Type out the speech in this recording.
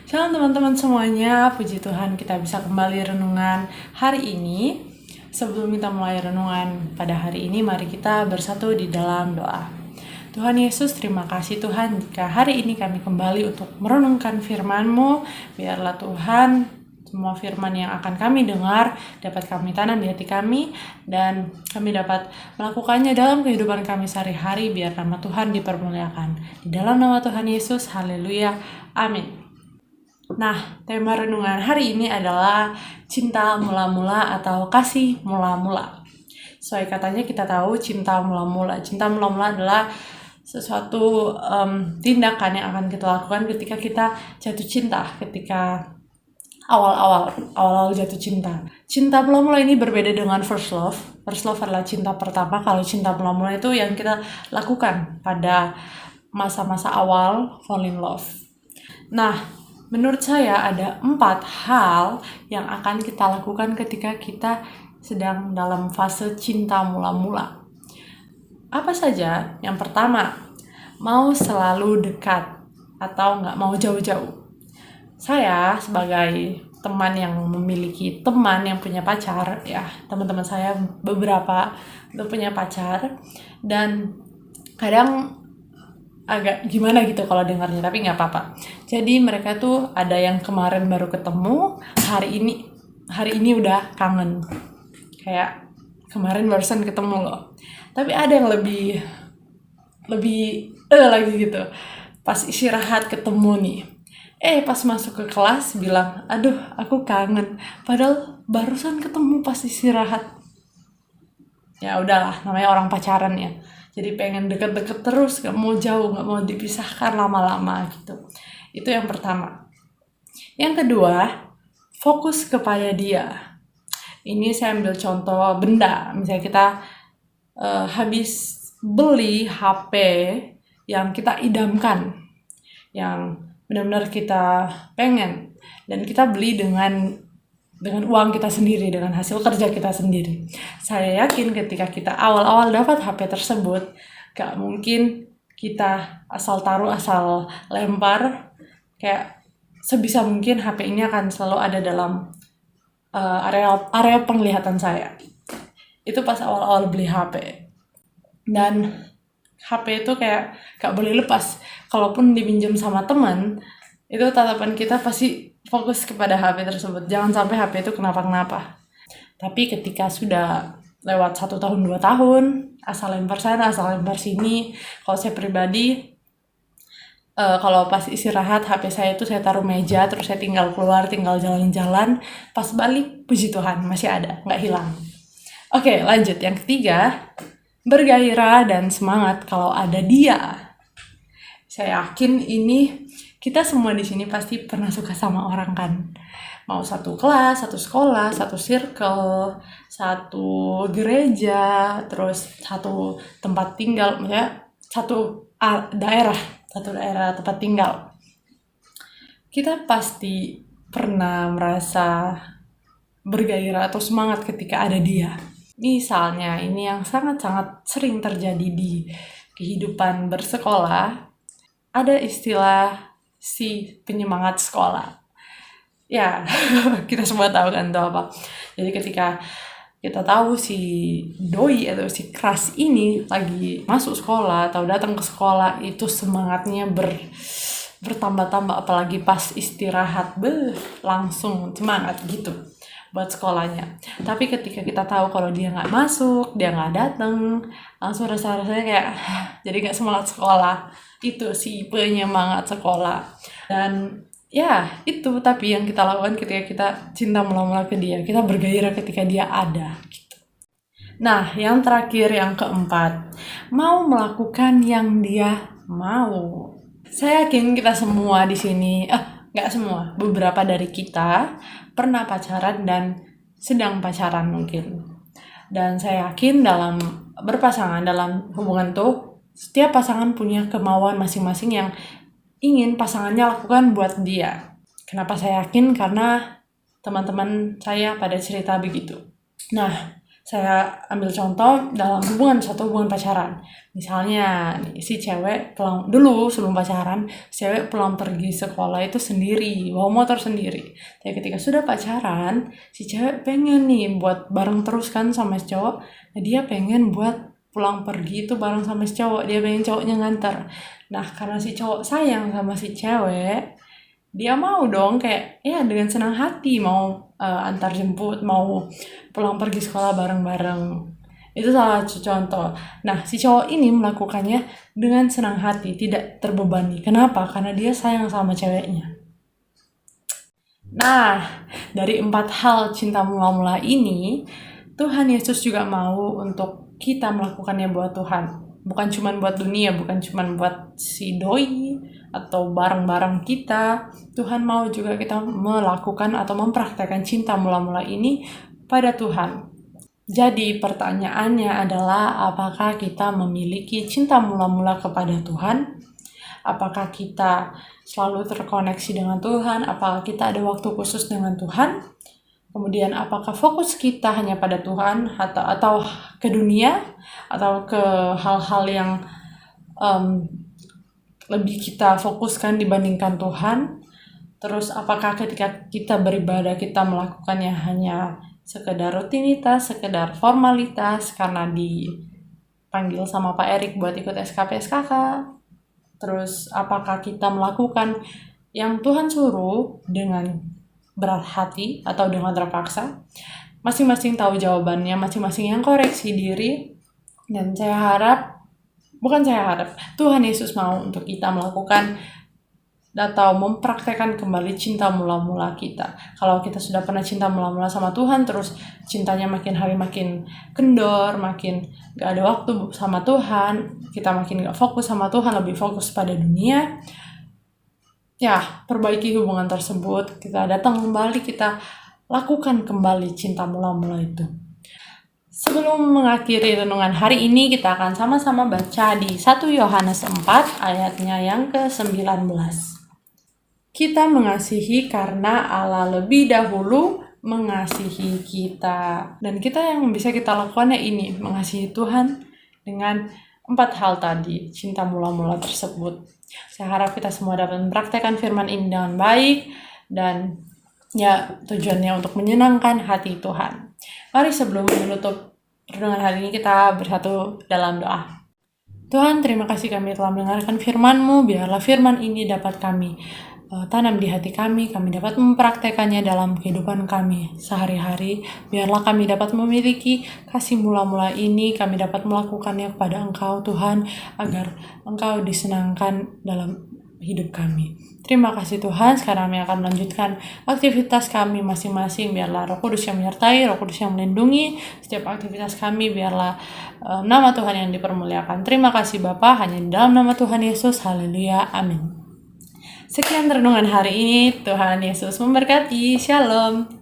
Shalom teman-teman semuanya, puji Tuhan kita bisa kembali renungan hari ini. Sebelum kita mulai renungan pada hari ini, mari kita bersatu di dalam doa. Tuhan Yesus, terima kasih Tuhan jika hari ini kami kembali untuk merenungkan firman-Mu. Biarlah Tuhan, semua firman yang akan kami dengar dapat kami tanam di hati kami dan kami dapat melakukannya dalam kehidupan kami sehari-hari. Biar nama Tuhan dipermuliakan. Di dalam nama Tuhan Yesus, haleluya, amin. Nah, tema renungan hari ini adalah cinta mula-mula atau kasih mula-mula. Sesuai katanya kita tahu cinta mula-mula. Cinta mula-mula adalah sesuatu tindakan yang akan kita lakukan ketika kita jatuh cinta, ketika awal-awal jatuh cinta. Cinta mula-mula ini berbeda dengan first love. First love adalah cinta pertama. Kalau cinta mula-mula itu yang kita lakukan pada masa-masa awal fall in love. Nah, menurut saya ada 4 hal yang akan kita lakukan ketika kita sedang dalam fase cinta mula-mula. Apa saja? Yang pertama, mau selalu dekat atau nggak mau jauh-jauh. Saya sebagai teman yang memiliki teman yang punya pacar, ya teman-teman saya beberapa udah punya pacar dan kadang agak gimana gitu kalau dengarnya, tapi nggak apa-apa. Jadi mereka tuh ada yang kemarin baru ketemu, hari ini udah kangen. Kayak kemarin barusan ketemu loh. Tapi ada yang lebih lagi gitu. Pas istirahat ketemu nih. Pas masuk ke kelas bilang, "Aduh, aku kangen." Padahal barusan ketemu pas istirahat. Ya udahlah, namanya orang pacaran ya. Jadi pengen deket-deket terus, gak mau jauh, gak mau dipisahkan lama-lama gitu. Itu yang pertama. Yang kedua, fokus kepada dia. Ini saya ambil contoh benda. Misalnya kita habis beli HP yang kita idamkan, yang benar-benar kita pengen, dan kita beli dengan uang kita sendiri, dengan hasil kerja kita sendiri. Saya yakin ketika kita awal-awal dapat HP tersebut, gak mungkin kita asal taruh, asal lempar. Kayak sebisa mungkin HP ini akan selalu ada dalam area penglihatan saya. Itu pas awal-awal beli HP. Dan HP itu kayak gak boleh lepas. Kalaupun dipinjam sama teman, itu tatapan kita pasti fokus kepada HP tersebut. Jangan sampai HP itu kenapa-kenapa. Tapi ketika sudah lewat 1 tahun, 2 tahun, asal lempar sana, asal lempar sini. Kalau saya pribadi, kalau pas istirahat, HP saya itu saya taruh meja, terus saya tinggal keluar, tinggal jalan-jalan. Pas balik, puji Tuhan, masih ada, nggak hilang. Oke, lanjut. Yang ketiga, bergairah dan semangat kalau ada dia. Saya yakin ini kita semua di sini pasti pernah suka sama orang kan. Mau satu kelas, satu sekolah, satu circle, satu gereja, terus satu tempat tinggal, maksudnya satu daerah tempat tinggal. Kita pasti pernah merasa bergairah atau semangat ketika ada dia. Misalnya, ini yang sangat-sangat sering terjadi di kehidupan bersekolah, ada istilah si penyemangat sekolah. Ya, kita semua tahu kan itu apa. Jadi ketika kita tahu si doi atau si crush ini lagi masuk sekolah atau datang ke sekolah, itu semangatnya bertambah-tambah, apalagi pas istirahat, langsung semangat gitu buat sekolahnya. Tapi ketika kita tahu kalau dia nggak masuk, dia nggak datang, langsung rasanya kayak jadi nggak semangat sekolah. Itu si penyemangat sekolah. Dan ya itu, tapi yang kita lakukan ketika kita cinta mula-mula ke dia, kita bergairah ketika dia ada gitu. Nah, yang terakhir, yang keempat, mau melakukan yang dia mau. Saya yakin kita semua di sini, nggak semua, beberapa dari kita pernah pacaran dan sedang pacaran mungkin. Dan saya yakin dalam berpasangan, dalam hubungan tuh, setiap pasangan punya kemauan masing-masing yang ingin pasangannya lakukan buat dia. Kenapa saya yakin? Karena teman-teman saya pada cerita begitu. Nah, Saya ambil contoh dalam satu hubungan pacaran. Misalnya si cewek pulang dulu sebelum pacaran, cewek pulang pergi sekolah itu sendiri, bawa motor sendiri. Tapi ketika sudah pacaran, si cewek pengen nih buat bareng terus kan sama si cowok. Nah, dia pengen buat pulang pergi itu bareng sama si cowok, dia pengen cowoknya nganter. Nah, karena si cowok sayang sama si cewek, dia mau dong kayak ya dengan senang hati mau antar jemput, mau pulang pergi sekolah bareng-bareng. Itu salah satu contoh. Nah, si cowok ini melakukannya dengan senang hati, tidak terbebani. Kenapa? Karena dia sayang sama ceweknya. Nah, dari 4 hal cinta mula-mula ini, Tuhan Yesus juga mau untuk kita melakukannya buat Tuhan. Bukan cuma buat dunia, bukan cuma buat si doi atau barang-barang kita. Tuhan mau juga kita melakukan atau mempraktekkan cinta mula-mula ini pada Tuhan. Jadi pertanyaannya adalah, apakah kita memiliki cinta mula-mula kepada Tuhan? Apakah kita selalu terkoneksi dengan Tuhan? Apakah kita ada waktu khusus dengan Tuhan? Kemudian apakah fokus kita hanya pada Tuhan atau ke dunia? Atau ke hal-hal yang lebih kita fokuskan dibandingkan Tuhan? Terus apakah ketika kita beribadah kita melakukannya hanya sekedar rutinitas, sekedar formalitas karena dipanggil sama Pak Erik buat ikut SKP SKK? Terus apakah kita melakukan yang Tuhan suruh dengan berat hati atau dengan terpaksa? Masing-masing tahu jawabannya, masing-masing yang koreksi diri. Dan Tuhan Yesus mau untuk kita melakukan atau mempraktekkan kembali cinta mula-mula kita. Kalau kita sudah pernah cinta mula-mula sama Tuhan, terus cintanya makin hari makin kendor, makin gak ada waktu sama Tuhan, kita makin gak fokus sama Tuhan, lebih fokus pada dunia, ya perbaiki hubungan tersebut. Kita datang kembali, kita lakukan kembali cinta mula-mula itu. Sebelum mengakhiri renungan hari ini, kita akan sama-sama baca di 1 Yohanes 4 ayatnya yang ke-19. Kita mengasihi karena Allah lebih dahulu mengasihi kita. Dan kita yang bisa kita lakukannya ini, mengasihi Tuhan dengan 4 hal tadi, cinta mula-mula tersebut. Saya harap kita semua dapat mempraktekkan firman ini dengan baik dan ya tujuannya untuk menyenangkan hati Tuhan. Mari sebelum menutup renungan hari ini kita bersatu dalam doa. Tuhan, terima kasih kami telah mendengarkan firman-Mu. Biarlah firman ini dapat kami tanam di hati kami dapat mempraktekannya dalam kehidupan kami sehari-hari. Biarlah kami dapat memiliki kasih mula-mula ini, kami dapat melakukannya kepada Engkau Tuhan, agar Engkau disenangkan dalam hidup kami. Terima kasih Tuhan. Sekarang kami akan melanjutkan aktivitas kami masing-masing. Biarlah Roh Kudus yang menyertai, Roh Kudus yang melindungi setiap aktivitas kami. Biarlah nama Tuhan yang dipermuliakan. Terima kasih Bapa, hanya di dalam nama Tuhan Yesus. Haleluya. Amin. Sekian renungan hari ini. Tuhan Yesus memberkati. Shalom.